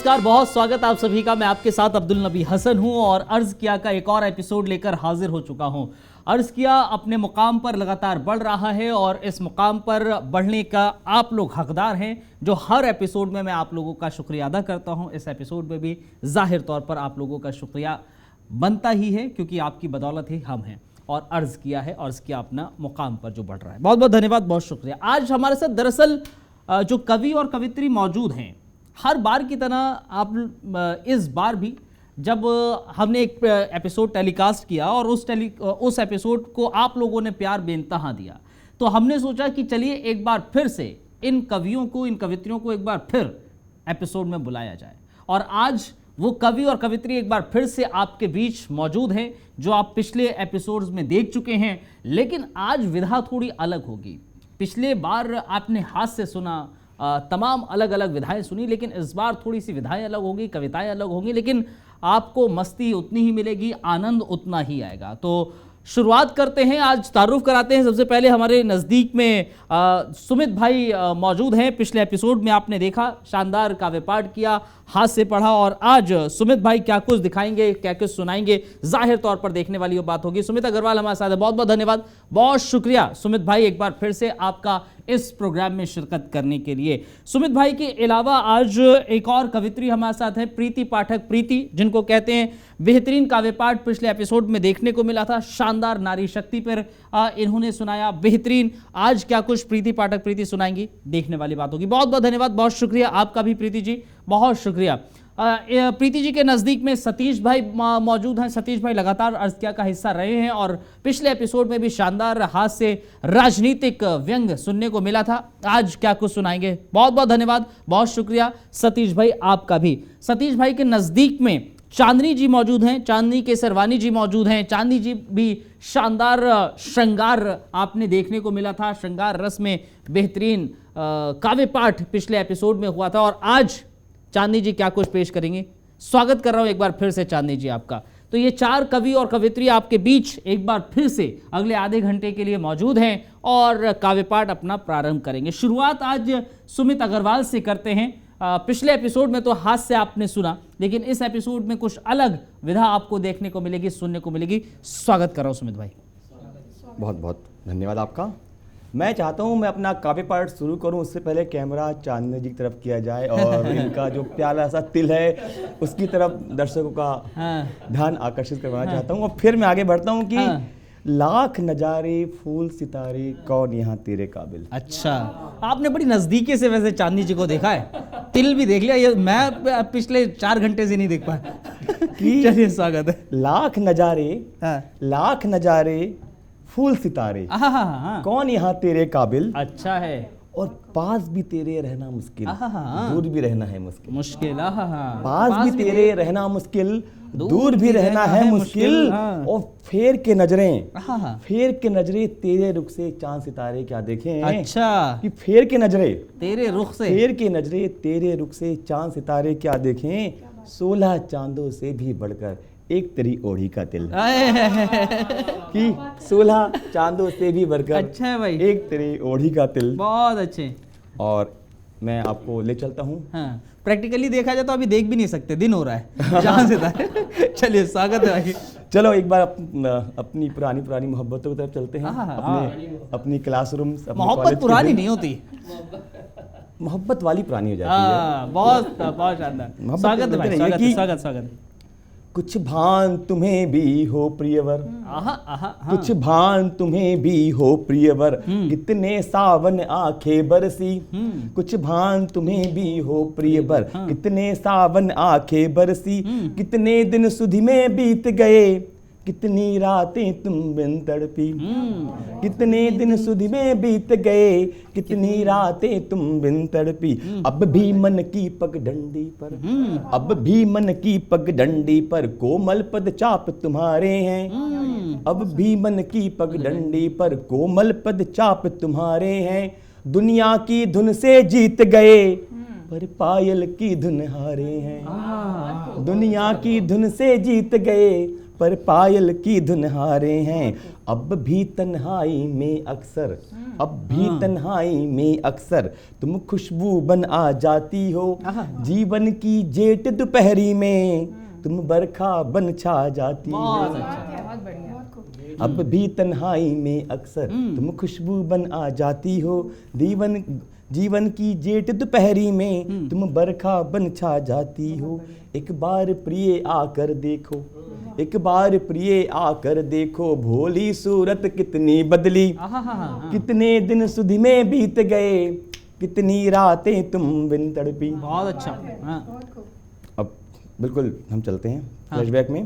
नमस्कार, बहुत स्वागत आप सभी का। मैं आपके साथ अब्दुल नबी हसन हूं और अर्ज किया का एक और एपिसोड लेकर हाजिर हो चुका हूं। अर्ज किया अपने मुकाम पर लगातार बढ़ रहा है और इस मुकाम पर बढ़ने का आप लोग हकदार हैं, जो हर एपिसोड में मैं आप लोगों का शुक्रिया अदा करता हूं। इस एपिसोड में भी जाहिर तौर पर आप लोगों का शुक्रिया बनता ही है, क्योंकि आपकी बदौलत ही हम हैं। और अर्ज किया है, अर्ज किया अपना मुकाम पर जो बढ़ रहा है। बहुत बहुत धन्यवाद, बहुत शुक्रिया। आज हमारे साथ दरअसल जो कवि और कवित्री मौजूद हैं, हर बार की तरह आप इस बार भी जब हमने एक एपिसोड टेलीकास्ट किया और उस एपिसोड को आप लोगों ने प्यार बेइंतहा दिया, तो हमने सोचा कि चलिए एक बार फिर से इन कवियों को, इन कवित्रियों को एक बार फिर एपिसोड में बुलाया जाए। और आज वो कवि और कवित्री एक बार फिर से आपके बीच मौजूद हैं, जो आप पिछले एपिसोड्स में देख चुके हैं। लेकिन आज विधा थोड़ी अलग होगी। पिछले बार आपने हाथ से सुना, तमाम अलग अलग विधाएं सुनी, लेकिन इस बार थोड़ी सी विधाएं अलग होगी, कविताएं अलग होंगी, लेकिन आपको मस्ती उतनी ही मिलेगी, आनंद उतना ही आएगा। तो शुरुआत करते हैं, आज तारुफ कराते हैं। सबसे पहले हमारे नज़दीक में सुमित भाई मौजूद हैं। पिछले एपिसोड में आपने देखा, शानदार काव्य पाठ किया, हाथ से पढ़ा, और आज सुमित भाई क्या कुछ दिखाएंगे, क्या कुछ सुनाएंगे, जाहिर तौर पर देखने वाली वो बात होगी। सुमित अग्रवाल हमारे साथ है, बहुत बहुत धन्यवाद, बहुत शुक्रिया सुमित भाई एक बार फिर से आपका इस प्रोग्राम में शिरकत करने के लिए। सुमित भाई के अलावा आज एक और कवित्री हमारे साथ है, प्रीति पाठक प्रीति, जिनको कहते हैं बेहतरीन काव्य पाठ पिछले एपिसोड में देखने को मिला था। शानदार नारी शक्ति पर इन्होंने सुनाया, बेहतरीन। आज क्या कुछ प्रीति पाठक प्रीति सुनाएंगी, देखने वाली बात होगी। बहुत बहुत धन्यवाद, बहुत शुक्रिया आपका भी प्रीति जी, बहुत शुक्रिया। प्रीति जी के नज़दीक में सतीश भाई मौजूद हैं। सतीश भाई लगातार अर्ज किया का हिस्सा रहे हैं और पिछले एपिसोड में भी शानदार हाथ से राजनीतिक व्यंग सुनने को मिला था। आज क्या कुछ सुनाएंगे, बहुत बहुत धन्यवाद, बहुत शुक्रिया सतीश भाई आपका भी। सतीश भाई के नज़दीक में चांदनी जी मौजूद हैं, चांदनी के सरवानी जी मौजूद हैं। चांदनी जी भी शानदार श्रृंगार आपने देखने को मिला था, श्रृंगार रस में बेहतरीन काव्य पाठ पिछले एपिसोड में हुआ था। और आज चांदनी जी क्या कुछ पेश करेंगे, स्वागत कर रहा हूं एक बार फिर से चांदनी जी आपका। तो ये चार कवि और कवित्री आपके बीच एक बार फिर से अगले आधे घंटे के लिए मौजूद हैं और काव्य पाठ अपना प्रारंभ करेंगे। शुरुआत आज सुमित अग्रवाल से करते हैं। पिछले एपिसोड में तो हाथ से आपने सुना, लेकिन इस एपिसोड में कुछ अलग विधा आपको देखने को मिलेगी, सुनने को मिलेगी। स्वागत कर रहा हूं सुमित भाई। बहुत बहुत धन्यवाद आपका। मैं चाहता हूं मैं अपना काव्य पाठ शुरू करूं, उससे पहले कैमरा चांदनी जी की तरफ किया जाए और इनका जो प्यारा सा तिल है उसकी तरफ दर्शकों का ध्यान आकर्षित करवाना चाहता हूं। और फिर मैं आगे बढ़ता हूं कि लाख नजारे फूल सितारे कौन यहाँ तेरे काबिल। अच्छा, आपने बड़ी नजदीकी से वैसे चांदनी जी को देखा है, तिल भी देख लिया। ये मैं पिछले 4 घंटे से नहीं देख पाया। चलिए स्वागत है। लाख नजारे फूल सितारे कौन यहाँ तेरे काबिल। अच्छा है। और पास भी तेरे रहना मुश्किल, दूर भी रहना है मुश्किल। पास भी तेरे रहना मुश्किल, दूर भी रहना है मुश्किल। और फेर के नजरे तेरे रुख से चांद सितारे क्या देखें। अच्छा, कि फेर के नजरे तेरे रुख से, फेर के नजरे तेरे रुख से चांद सितारे क्या देखें। 16 चांदों से भी बढ़कर एक तेरी ओढ़ी का तिल। कि 16 चांदों से भी बढ़कर, अच्छा है भाई, एक तेरी ओढ़ी का तिल। बहुत अच्छे। और मैं आपको ले चलता हूँ। हाँ, प्रैक्टिकली देखा जाए तो अभी देख भी नहीं सकते, दिन हो रहा है जहाँ से था। चलिए स्वागत है भाई। चलो एक बार अपनी पुरानी मोहब्बतों की तरफ चलते हैं। अपनी क्लासरूम। मोहब्बत पुरानी नहीं होती, मोहब्बत वाली पुरानी हो जाती है। बहुत बहुत शानदार। स्वागत है भाई, स्वागत। कुछ भान तुम्हें भी हो प्रियवर, कुछ भान तुम्हें भी हो प्रियवर, कितने सावन आंखें बरसी। कुछ भान तुम्हें भी हो प्रियवर, कितने सावन आंखें बरसी। कितने दिन सुधि में बीत गए, कितनी रातें तुम बिन तड़पी। कितने दिन सुधि में बीत गए, कितनी रातें तुम बिन तड़पी। अब भी मन की पगडंडी पर, अब भी मन की पगडंडी पर कोमल पद चाप तुम्हारे हैं। अब भी मन की पगडंडी पर कोमल पद चाप तुम्हारे हैं। दुनिया की धुन से जीत गए, पर पायल की धुन हारे हैं। दुनिया की धुन से जीत गए, पर पायल की धुन हारे हैं। अब भी तन्हाई में अक्सर, अब भी तन्हाई में अक्सर तुम खुशबू बन आ जाती हो। जीवन की जेठ दोपहरी में तुम बरखा बन छा जाती हो। अब भी तन्हाई में अक्सर तुम खुशबू बन आ जाती हो। जीवन की जेठ दोपहरी में तुम बरखा बन छा जाती हो। एक बार प्रिय आकर देखो, एक बार प्रिय आकर देखो, भोली सूरत कितनी बदली। कितने दिन सुधि में बीत गए, कितनी रातें तुम बिन तड़पी। बहुत अच्छा। अब बिल्कुल हम चलते हैं फ्लैशबैक में।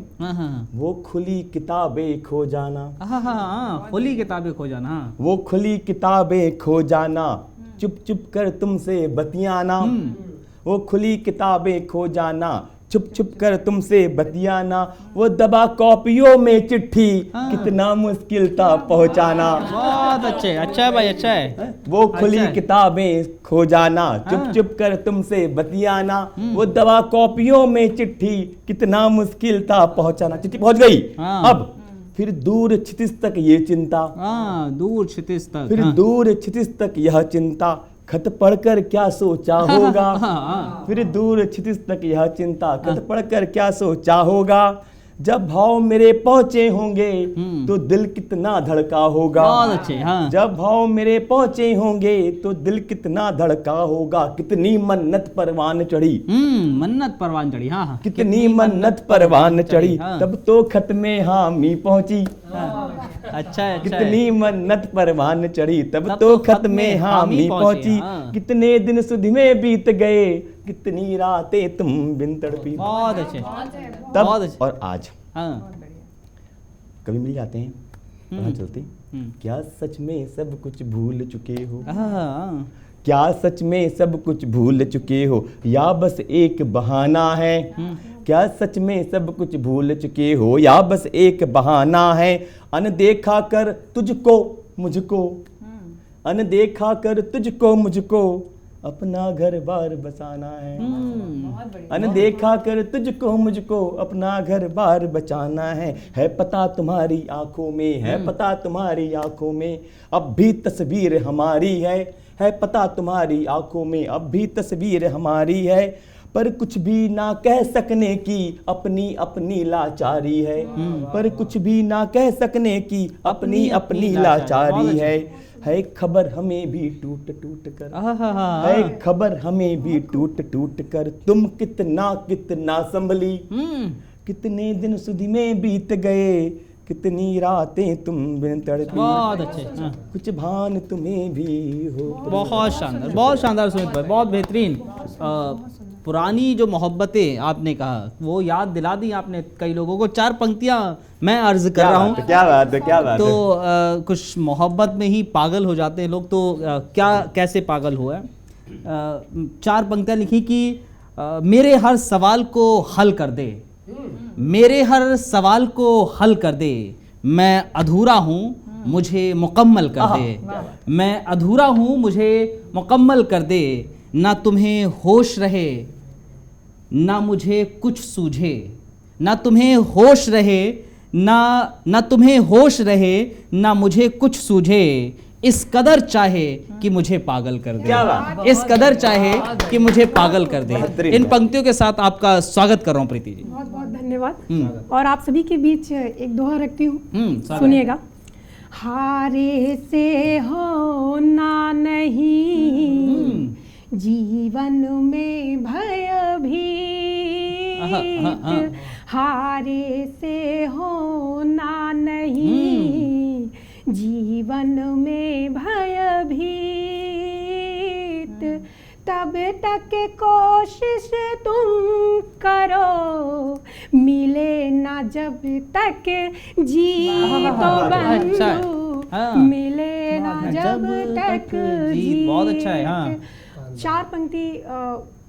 वो खुली किताबें खो जाना, खुली किताबें खो जाना, वो खुली किताबें खो जाना, चुप चुप कर तुमसे बतियाना। वो खुली किताबें खो जाना, चुप चुप कर तुमसे बतियाना। वो दबा कॉपियों में चिट्ठी, कितना मुश्किल था पहुंचाना। बहुत अच्छे, अच्छा है भाई, अच्छा है। वो खुली किताबें खो जाना, चुप चुप कर तुमसे बतियाना। वो दबा कॉपियों में चिट्ठी, कितना मुश्किल था पहुंचाना। चिट्ठी पहुंच गई, अब फिर दूर क्षितिज तक ये चिंता। दूर क्षितिज तक, फिर दूर क्षितिज तक यह चिंता, खत पढ़कर क्या सोचा होगा। फिर दूर क्षितिज तक यह चिंता, खत पढ़कर क्या सोचा होगा। जब भाव मेरे पहुंचे होंगे तो दिल कितना धड़का होगा। बहुत अच्छे। जब भाव मेरे पहुंचे होंगे तो दिल कितना धड़का होगा। कितनी मन्नत परवान चढ़ी, मन्नत परवान चढ़ी। हाँ, कितनी मन्नत परवान चढ़ी, तब तो खत में हामी पहुंची। अच्छा है, कितनी मन्नत परवान चढ़ी, तब तो खत में हामी पहुंची। कितने दिन सुधि में बीत गए, कितनी रातें तुम बिन तड़पी। बहुत अच्छे। तब और आज कभी मिल जाते हैं, वहाँ चलते। क्या सच में सब कुछ भूल चुके हो, क्या सच में सब कुछ भूल चुके हो, या बस एक बहाना है। क्या सच में सब कुछ भूल चुके हो, या बस एक बहाना है। अनदेखा कर तुझको मुझको, अनदेखा कर तुझको मुझको, अपना घर बार बसाना है। अनदेखा कर तुझको मुझको, अपना घर बार बचाना है पता तुम्हारी आंखों में, है पता तुम्हारी आंखों में, अब भी तस्वीर हमारी है पता तुम्हारी आंखों में, अब भी तस्वीर हमारी है। पर कुछ भी ना कह सकने की अपनी अपनी लाचारी है। पर कुछ भी ना कह सकने की अपनी अपनी लाचारी है खबर हमें भी टूट टूट कर, है खबर हमें भी टूट टूट कर, तुम कितना कितना संभली। कितने दिन सुधि में बीत गए, कितनी रातें तुम बिन तड़पी। बहुत अच्छे। कुछ भान तुम्हें भी हो। बहुत शानदार, बहुत शानदार सुमित भाई, बहुत बेहतरीन। पुरानी जो मोहब्बतें आपने कहा वो याद दिला दी आपने कई लोगों को। 4 पंक्तियां मैं अर्ज कर रहा हूँ। क्या बात है, क्या बात है। तो कुछ मोहब्बत में ही पागल हो जाते हैं लोग, तो क्या कैसे पागल हुआ। 4 पंक्तियां लिखी कि मेरे हर सवाल को हल कर दे, मेरे हर सवाल को हल कर दे, मैं अधूरा हूँ मुझे मुकम्मल कर दे, मैं अधूरा हूँ मुझे मुकम्मल कर दे, ना तुम्हें होश रहे ना मुझे कुछ सूझे, ना तुम्हें होश रहे ना तुम्हें होश रहे ना मुझे कुछ सूझे, इस कदर चाहे कि मुझे पागल कर दे, इस कदर चाहे कि मुझे पागल कर दे। इन पंक्तियों के साथ आपका स्वागत कर रहा हूँ प्रीति जी। बहुत बहुत धन्यवाद। और आप सभी के बीच एक दोहा रखती हूँ, सुनिएगा। हारे से होना नहीं जीवन में भयभीत, हारे से होना नहीं जीवन में भयभीत, तब तक कोशिश तुम करो मिले ना जब तक जीतो बंधु, मिले ना जब तक जीत। बहुत अच्छा है। 4 पंक्ति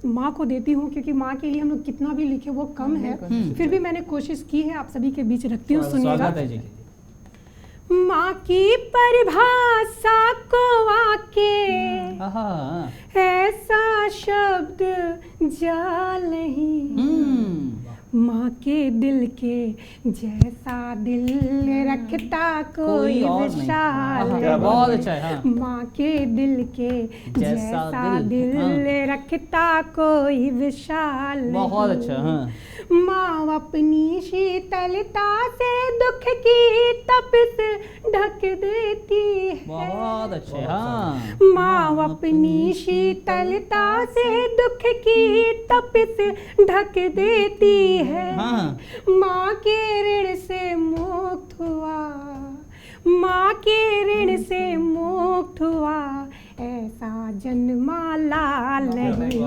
माँ को देती हूँ क्योंकि माँ के लिए हम लोग कितना भी लिखे वो कम है, फिर भी मैंने कोशिश की है, आप सभी के बीच रखती हूँ, सुनिएगा। माँ की परिभाषा को आके ऐसा शब्द जाल नहीं, माँ के दिल के जैसा दिल रखता कोई विशाल नहीं। बहुत अच्छा है। हाँ। माँ के दिल के जैसा दिल रखता कोई विशाल बहुत अच्छा। हाँ। माँ अपनी शीतलता से दुख की तपिश ढक देती है। बहुत अच्छे। हाँ। माँ अपनी शीतलता से दुख की तपिश ढक देती है। हाँ। माँ के ऋण से मुक्त हुआ, माँ के ऋण से मुक्त हुआ ऐसा जन्मा लाल नहीं।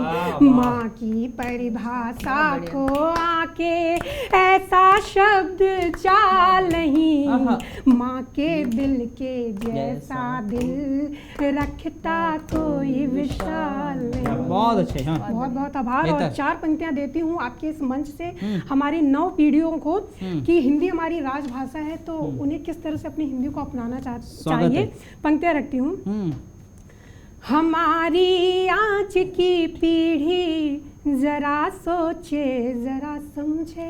माँ की परिभाषा को आके ऐसा शब्द जाल नहीं। माँ के दिल के जैसा दिल रखता कोई विशाल नहीं। बहुत अच्छे। हाँ। बहुत बहुत आभार। और 4 पंक्तियां देती हूँ आपके इस मंच से हमारी नव पीढ़ियों को कि हिंदी हमारी राजभाषा है, तो उन्हें किस तरह से अपनी हिंदी को अपनाना चाहिए। पंक्तियां रखती हूँ। हमारी आज की पीढ़ी जरा सोचे जरा समझे।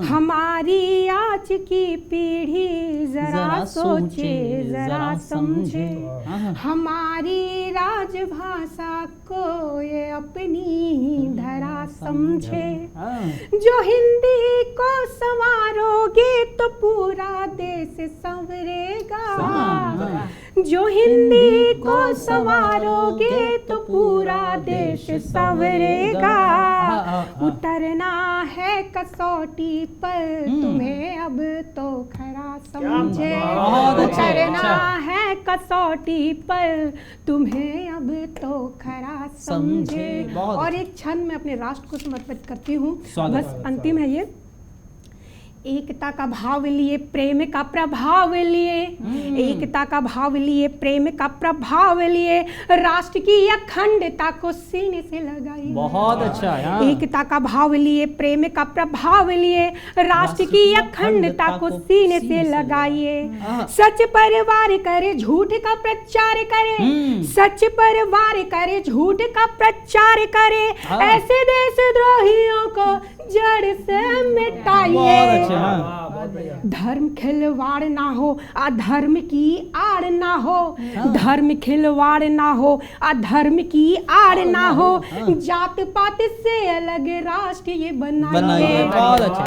हमारी आज की पीढ़ी जरा सोचे जरा समझे। हमारी राजभाषा को ये अपनी ही धरा समझे। जो हिंदी को संवारोगे तो पूरा देश संवरेगा। जो हिंदी को संवारोगे तो पूरा देश संवरेगा। उतरना है कसौटी पर तुम्हें अब तो खरा समझे। उतरना है कसौटी पर तुम्हें अब तो खरा समझे। और एक क्षण में अपने राष्ट्र को समर्पित करती हूँ, बस अंतिम है ये। एकता का भाव लिए प्रेम का प्रभाव लिए, एकता का भाव लिए प्रेम का प्रभाव लिए राष्ट्र की अखंडता को सीने से लगाइए। बहुत अच्छा। एकता का भाव लिए प्रेम का प्रभाव लिए राष्ट्र की अखंडता को सीने से लगाइए। सच पर वार करे झूठ का प्रचार करे, सच पर वार करे झूठ का प्रचार करे। ऐसे देशद्रोहियों को जड़ से मिटाइए। धर्म खिलवाड़ ना हो, अधर्म की आड़ ना हो। धर्म खिलवाड़ ना हो, अधर्म की आड़ ना हो। जात पात से अलग राष्ट्र ये बनाइए। बहुत अच्छा।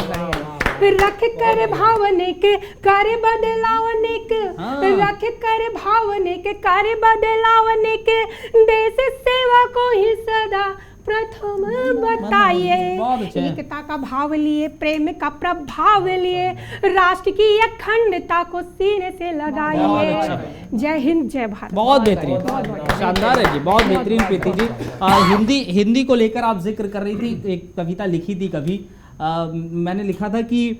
रख कर भावनिक कार्य बदलावनिक, रख कर भावनिक कार्य बदलावनिक। देश सेवा को ही सदा प्रथम बताइए। एकता का भाव लिए प्रेम का प्रभाव लिए राष्ट्र की अखंडता को सीने से लगाइए। जय हिंद जय भारत। बहुत बेहतरीन, शानदार है जी, बहुत बेहतरीन प्रीति जी। हिंदी को लेकर आप जिक्र कर रही थी, एक कविता लिखी थी कभी। मैंने लिखा था कि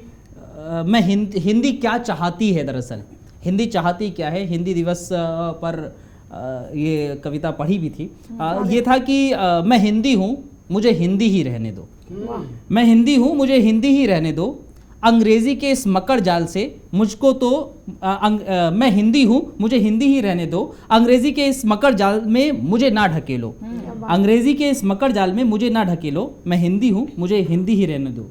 मैं हिंदी क्या चाहती है। दरअसल हिंदी चाहती क्या है। हिंदी दिवस पर ये कविता पढ़ी भी थी। ये था कि मैं हिंदी हूँ मुझे हिंदी ही रहने दो। मैं हिंदी हूँ मुझे हिंदी ही रहने दो। अंग्रेजी के इस मकर जाल से मुझको तो मैं हिंदी हूँ मुझे हिंदी ही रहने दो। अंग्रेजी के इस मकर जाल में मुझे ना ढकेलो। अंग्रेजी के इस मकर जाल में मुझे ना ढकेलो। मैं हिंदी हूँ मुझे हिंदी ही रहने दो।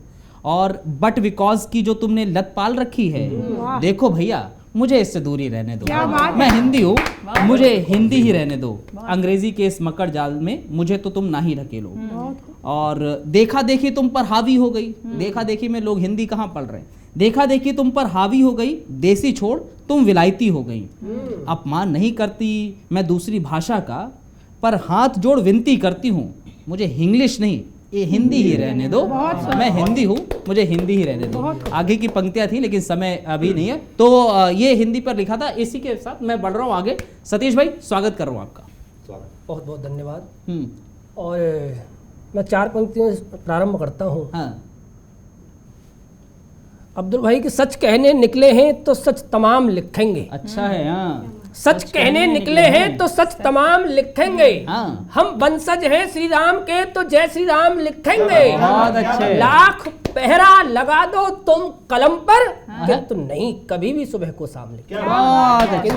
और बट बिकॉज की जो तुमने लत पाल रखी है, देखो भैया मुझे इससे दूरी रहने दो। मैं हिंदी हूँ मुझे हिंदी ही रहने दो। अंग्रेजी के इस मकर जाल में मुझे तो तुम ना ही ढकेलो। और देखा देखी तुम पर हावी हो गई। देखा देखी में लोग हिंदी कहाँ पढ़ रहे हैं। देखा देखी तुम पर हावी हो गई। देसी छोड़ तुम विलायती हो गई। अपमान नहीं करती मैं दूसरी भाषा का, पर हाथ जोड़ विनती करती हूँ मुझे इंग्लिश नहीं ये हिंदी ही रहने दो। मैं हिंदी हूँ मुझे हिंदी ही रहने दो। आगे की पंक्तियां थी लेकिन समय अभी नहीं है, तो ये हिंदी पर लिखा था। इसी के साथ मैं बढ़ रहा हूँ आगे। सतीश भाई स्वागत कर रहा हूँ आपका। बहुत बहुत धन्यवाद। और मैं 4 पंक्तियों से प्रारंभ करता हूँ। हाँ। अब्दुल भाई के सच कहने निकले हैं तो सच तमाम लिखेंगे। अच्छा है। हाँ। सच कहने निकले हैं तो सच तमाम लिखेंगे। हाँ। हम वंशज हैं श्री राम के तो जय श्री राम लिखेंगे। बहुत अच्छे। लाख पहरा लगा दो तुम कलम पर, किंतु नहीं कभी भी सुबह को शाम लिखेंगे।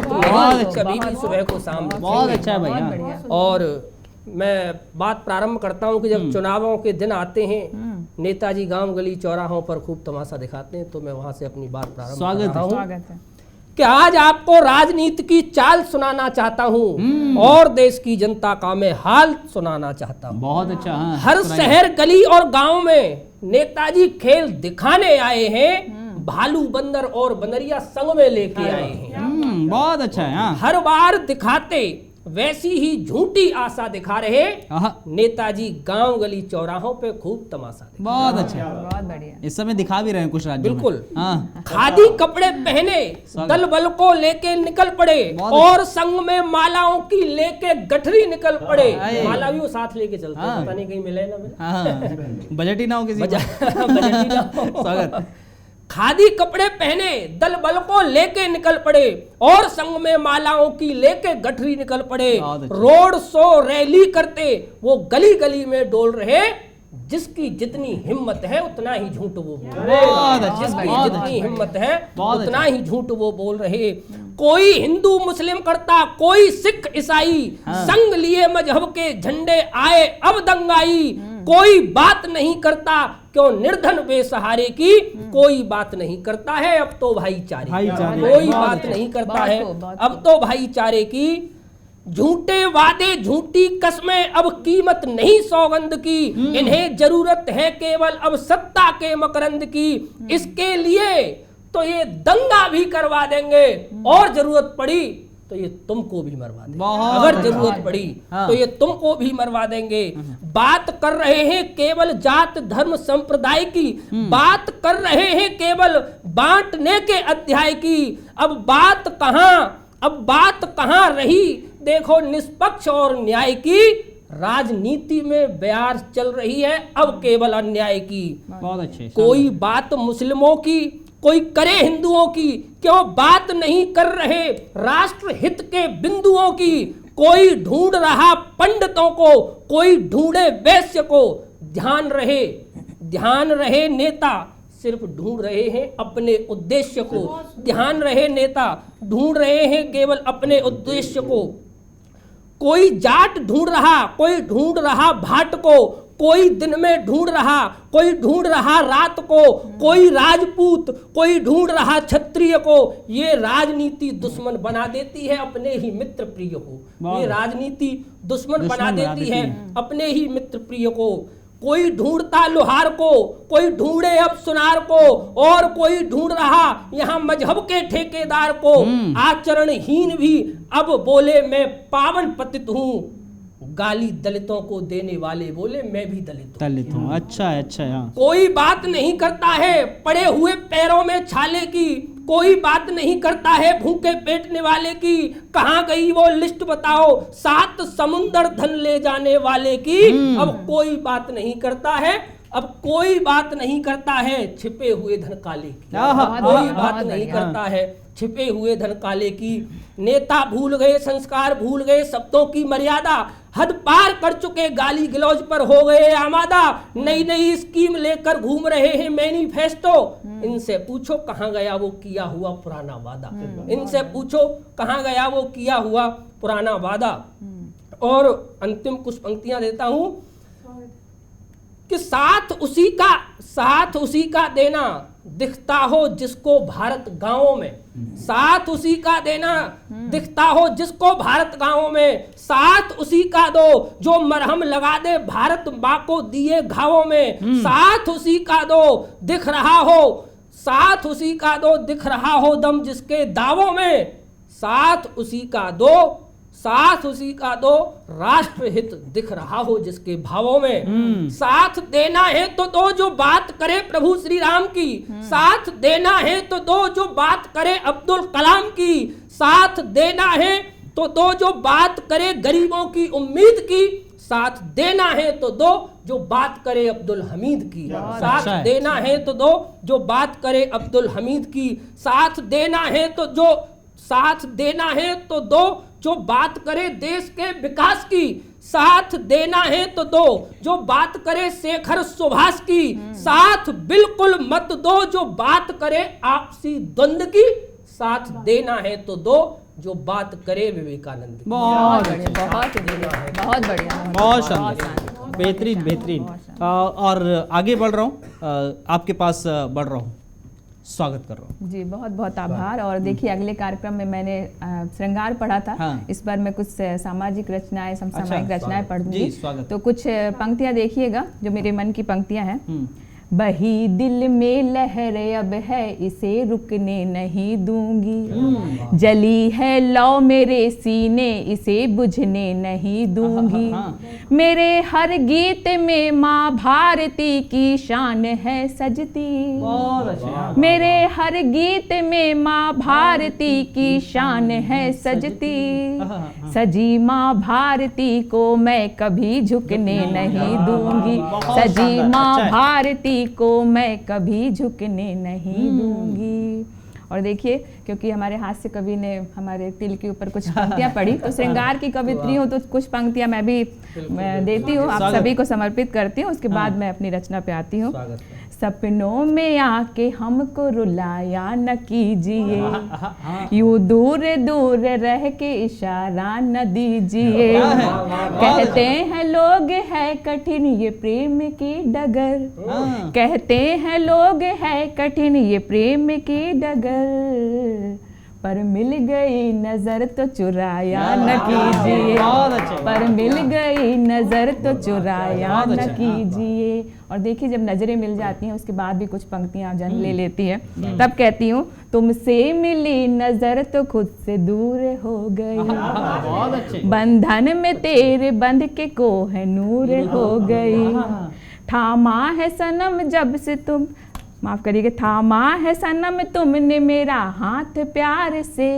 कभी भी सुबह को शाम। बहुत अच्छा है भैया। और मैं बात प्रारंभ करता हूं कि जब चुनावों के दिन आते हैं नेताजी गांव गली चौराहों पर खूब तमाशा दिखाते हैं, तो मैं वहां से अपनी बात प्रारंभ कर स्वागत रहा है। हूं स्वागत है। कि आज आपको राजनीति की चाल सुनाना चाहता हूं और देश की जनता का मैं हाल सुनाना चाहता हूं। बहुत अच्छा। हाँ, हर सुनाइए। शहर गली और गांव में नेताजी खेल दिखाने आए हैं, भालू बंदर और बनरिया संग में लेके आए हैं। बहुत अच्छा है। हाँ। हर बार दिखाते वैसी ही झूठी आशा दिखा रहे आहा, नेताजी गांव गली चौराहों पे खूब तमाशा दिखा। बहुत अच्छा। बहुत बढ़िया। इस समय दिखा भी रहे हैं कुछ राज्यों में। बिल्कुल। हाँ। खादी कपड़े पहने स्वागत। दल बल को लेके निकल पड़े बहुत और संग में मालाओं की लेके गठरी निकल पड़े। आए। माला भी वो साथ लेके चलते हैं, हाँ। पता नहीं कहीं मिले ना मिले। हाँ, बजट ही ना हो किसी बजट ही ना हो। स्वागत। खादी कपड़े पहने दल बल को लेके निकल पड़े और संग में मालाओं की लेके गठरी निकल पड़े। बहुत अच्छा। रोड शो रैली करते वो गली गली में डोल रहे, जिसकी जितनी हिम्मत है उतना ही झूठ वो बोल रहे। बहुत अच्छा, जिसकी बहुत जितनी हिम्मत है बहुत उतना अच्छा। ही झूठ वो बोल रहे। कोई हिंदू मुस्लिम करता, कोई सिख ईसाई, हाँ। संग लिए मजहब के झंडे आए अब दंगाई। कोई बात नहीं करता क्यों निर्धन बेसहारे की, कोई बात नहीं करता है अब तो भाईचारे की। भाईचारे। कोई बहुत बात अच्छा। नहीं करता बहुत है खूब, बहुत अब तो भाईचारे की। झूठे वादे झूठी कस्में अब कीमत नहीं सौगंध की, इन्हें जरूरत है केवल अब सत्ता के मकरंद की। इसके लिए तो ये दंगा भी करवा देंगे और जरूरत पड़ी तो ये तुमको भी मरवा देंगे। बहुत अगर अच्छा। जरूरत पड़ी हाँ। तो ये तुमको भी मरवा देंगे। बात कर रहे हैं केवल जात धर्म संप्रदाय की, बात कर रहे हैं केवल बांटने के अध्याय की। अब बात कहां रही देखो निष्पक्ष और न्याय की। राजनीति में बयार चल रही है अब केवल अन्याय की। बहुत अच्छे। कोई बात मुस्लिमों की कोई करे हिंदुओं की, क्यों बात नहीं कर रहे राष्ट्र हित के बिंदुओं की। कोई ढूंढ रहा पंडितों को, कोई ढूंढे वैश्य को। ध्यान रहे नेता सिर्फ ढूंढ रहे हैं अपने उद्देश्य को। ध्यान रहे नेता ढूंढ रहे हैं केवल अपने उद्देश्य को। कोई जाट ढूंढ रहा, कोई ढूंढ रहा भाट को। कोई दिन में ढूंढ रहा, कोई ढूंढ रहा रात को। कोई राजपूत, कोई ढूंढ रहा क्षत्रिय को। ये राजनीति दुश्मन बना देती है अपने ही मित्र प्रिय को। ये राजनीति दुश्मन बना देती है अपने ही मित्र प्रिय को। कोई ढूंढता लोहार को, कोई ढूंढे अब सुनार को, और कोई ढूंढ रहा यहाँ मजहब के ठेकेदार को। आचरणहीन भी अब बोले मैं पावन पतित हूँ। गाली दलितों को देने वाले बोले मैं भी दलित हूँ। अच्छा है, अच्छा है। हाँ। कोई बात नहीं करता है पड़े हुए पैरों में छाले की। कोई बात नहीं करता है भूखे पेटने वाले की। कहाँ गई वो लिस्ट बताओ 7 समुंदर धन ले जाने वाले की। अब कोई बात नहीं करता है, अब कोई बात नहीं करता है छिपे हुए धन काले की। कोई बात नहीं करता है छिपे हुए धन काले की। नेता भूल गए संस्कार, भूल गए शब्दों की मर्यादा। हद पार कर चुके गाली गलौज पर हो गए आमादा। नई नई स्कीम लेकर घूम रहे हैं मैनिफेस्टो। इनसे पूछो कहाँ गया वो किया हुआ पुराना वादा। इनसे पूछो कहाँ गया वो किया हुआ पुराना वादा। और अंतिम कुछ पंक्तियां देता हूं कि साथ उसी का देना दिखता हो जिसको भारत गांवों में। साथ उसी का देना दिखता हो जिसको भारत गांवों में। साथ उसी का दो जो मरहम लगा दे भारत माँ को दिए घावों में। साथ उसी का दो दिख रहा हो, साथ उसी का दो दिख रहा हो दम जिसके दावों में। साथ उसी का दो राष्ट्रहित दिख रहा हो जिसके भावों में। साथ देना है तो दो जो बात करे प्रभु श्री राम की। साथ देना है तो दो जो बात करे अब्दुल कलाम की। साथ देना है तो दो जो बात करे गरीबों की उम्मीद की। साथ देना है तो दो जो बात करे अब्दुल हमीद की। साथ देना है तो दो जो बात करे अब्दुल हमीद की। साथ देना है तो दो जो बात करे देश के विकास की। साथ देना है तो दो जो बात करे शेखर सुभाष की। साथ बिल्कुल मत दो जो बात करे आपसी द्वंद की। साथ देना है तो दो जो बात करे विवेकानंद की। बहुत बढ़िया, बहुत बढ़िया, बहुत शानदार। बेहतरीन बेहतरीन। और आगे बढ़ रहा हूँ, आपके पास बढ़ रहा हूँ, स्वागत कर रहा हूँ जी। बहुत बहुत आभार। और देखिए अगले कार्यक्रम में मैंने श्रृंगार पढ़ा था। हाँ। इस बार मैं कुछ सामाजिक रचनाएं, समसामयिक रचनाएं जी, पढ़ूंगी। स्वागत। तो कुछ पंक्तियां देखिएगा जो मेरे मन की पंक्तियां हैं। बही दिल में लहर अब है, इसे रुकने नहीं दूंगी। जली है लौ मेरे सीने, इसे बुझने नहीं दूंगी। मेरे हर गीत में माँ भारती की शान है सजती। मेरे हर गीत में माँ भारती की शान है सजती। सजी माँ भारती को मैं कभी झुकने नहीं दूंगी। सजी माँ भारती को मैं कभी झुकने नहीं दूंगी। और देखिए क्योंकि हमारे हास्य कवि ने हमारे तिल के ऊपर कुछ पंक्तियां पढ़ी, तो श्रृंगार की कवित्री हूँ तो कुछ पंक्तियां मैं भी देती हूँ, आप सभी को समर्पित करती हूँ। उसके बाद मैं अपनी रचना पे आती हूँ। सपनों में आके हमको रुलाया न कीजिए, यूं दूर दूर रह के इशारा न दीजिए। कहते हैं लोग है कठिन ये प्रेम की डगर, कहते हैं लोग है कठिन ये प्रेम की डगर। पर मिल गई नजर तो चुराया न कीजिए। पर मिल गई नजर तो चुराया न कीजिए। और देखिए जब नजरें मिल जाती हैं उसके बाद भी कुछ पंक्तियां जन्म ले लेती हैं। तब कहती हूँ तुमसे मिली नजर तो खुद से दूर हो गई। बंधन में तेरे बंध के कोहनूर हो गई। थामा है सनम जब से तुम, माफ करिएगा, थामा है सनम तुमने मेरा हाथ प्यार से।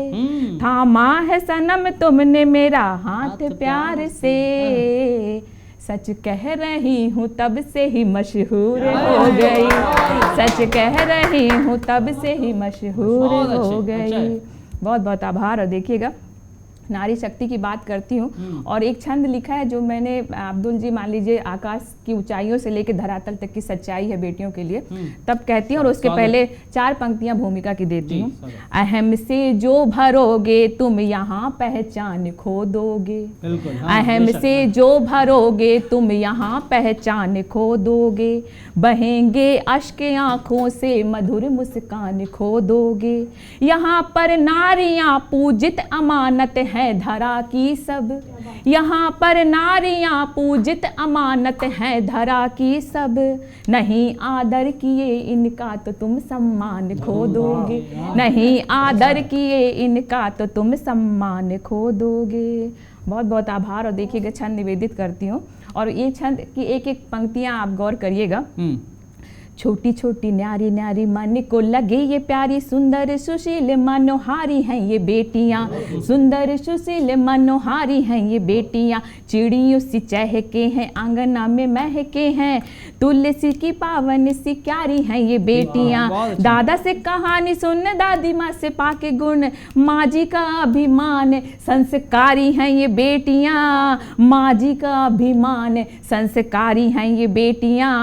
थामा है सनम तुमने मेरा हाथ प्यार से। सच कह रही हूँ तब से ही मशहूर हो गई। सच कह रही हूँ तब से ही मशहूर हो गई। बहुत बहुत आभार। और देखिएगा नारी शक्ति की बात करती हूँ और एक छंद लिखा है जो मैंने, अब्दुल जी मान लीजिए आकाश की ऊंचाइयों से लेकर धरातल तक की सच्चाई है बेटियों के लिए, तब कहती हूँ। और उसके पहले 4 पंक्तियां भूमिका की देती हूँ। अहम से जो भरोगे तुम यहाँ पहचान खो दोगे। अहम से जो भरोगे तुम यहाँ पहचान खो दोगे। बहेंगे अश्क आंखों से मधुर मुस्कान खो दोगे। यहाँ पर नारियां पूजित अमानत है धरा की सब। यहाँ पर नारियां पूजित अमानत है धरा की सब। नहीं आदर किए इनका तो तुम सम्मान खो दोगे। नहीं आदर किए इनका तो तुम सम्मान खो दोगे। बहुत बहुत आभार। और देखिएगा छंद निवेदित करती हूँ और ये छंद की एक एक पंक्तियां आप गौर करिएगा। छोटी छोटी न्यारी न्यारी मन को लगे ये प्यारी, सुंदर सुशील मनोहारी हैं ये बेटियां। सुंदर सुशील मनोहारी हैं ये बेटियां। चिड़ियों सी चहके हैं आंगना में महके हैं। तुलसी की पावन सी क्यारी हैं ये बेटियां। दादा से कहानी सुन दादी माँ से पाके गुण, माँ जी का अभिमान संस्कारी हैं ये बेटियां। माँ जी का अभिमान संस्कारी हैं ये बेटियां।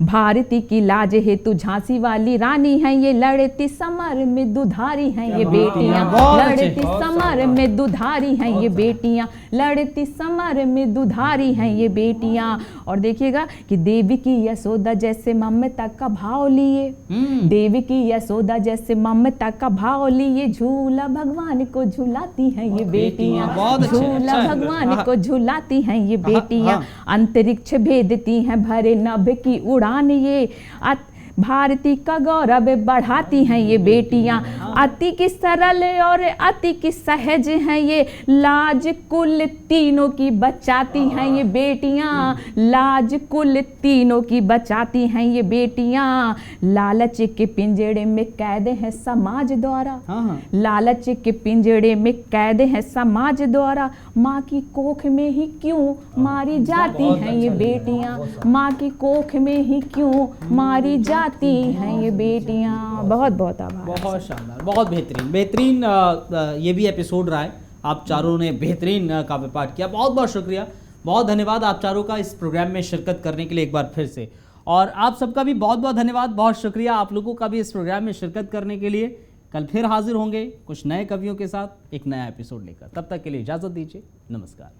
भारती की लाज हेतु झांसी वाली रानी हैं ये, लड़ती समर में दुधारी हैं ये बेटियां। लड़ती समर में दुधारी हैं ये बेटियां। लड़ती समर में दुधारी हैं ये बेटियां। और देखिएगा कि देवी की यशोदा जैसे ममता का भाव लिए। देवी की यशोदा जैसे ममता का भाव लिए। झूला भगवान को झुलाती हैं ये बेटियां। झूला भगवान को झुलाती हैं ये बेटियां। अंतरिक्ष भेदती हैं भरे नभ की उड़ान ये। भारती का गौरव बढ़ाती हैं ये बेटियां। अति की सरल और अति की सहज हैं ये। लाज कुल तीनों की बचाती हैं ये बेटियां। लाज कुल तीनों की बचाती हैं ये बेटियां। लालच के पिंजड़े में कैद है समाज द्वारा। लालच के पिंजड़े में कैद है समाज द्वारा। माँ की कोख में ही क्यों मारी जाती हैं ये बेटियां। माँ की कोख में ही क्यों मारी जाती हैं ये बेटियां। बहुत बहुत आभार। बहुत शानदार, बहुत बेहतरीन बेहतरीन ये भी एपिसोड रहा है। आप चारों ने बेहतरीन काव्य पाठ किया। बहुत बहुत शुक्रिया, बहुत धन्यवाद आप चारों का इस प्रोग्राम में शिरकत करने के लिए एक बार फिर से। और आप सबका भी बहुत बहुत धन्यवाद, बहुत शुक्रिया आप लोगों का भी इस प्रोग्राम में शिरकत करने के लिए। कल फिर हाजिर होंगे कुछ नए कवियों के साथ एक नया एपिसोड लेकर। तब तक के लिए इजाज़त दीजिए। नमस्कार।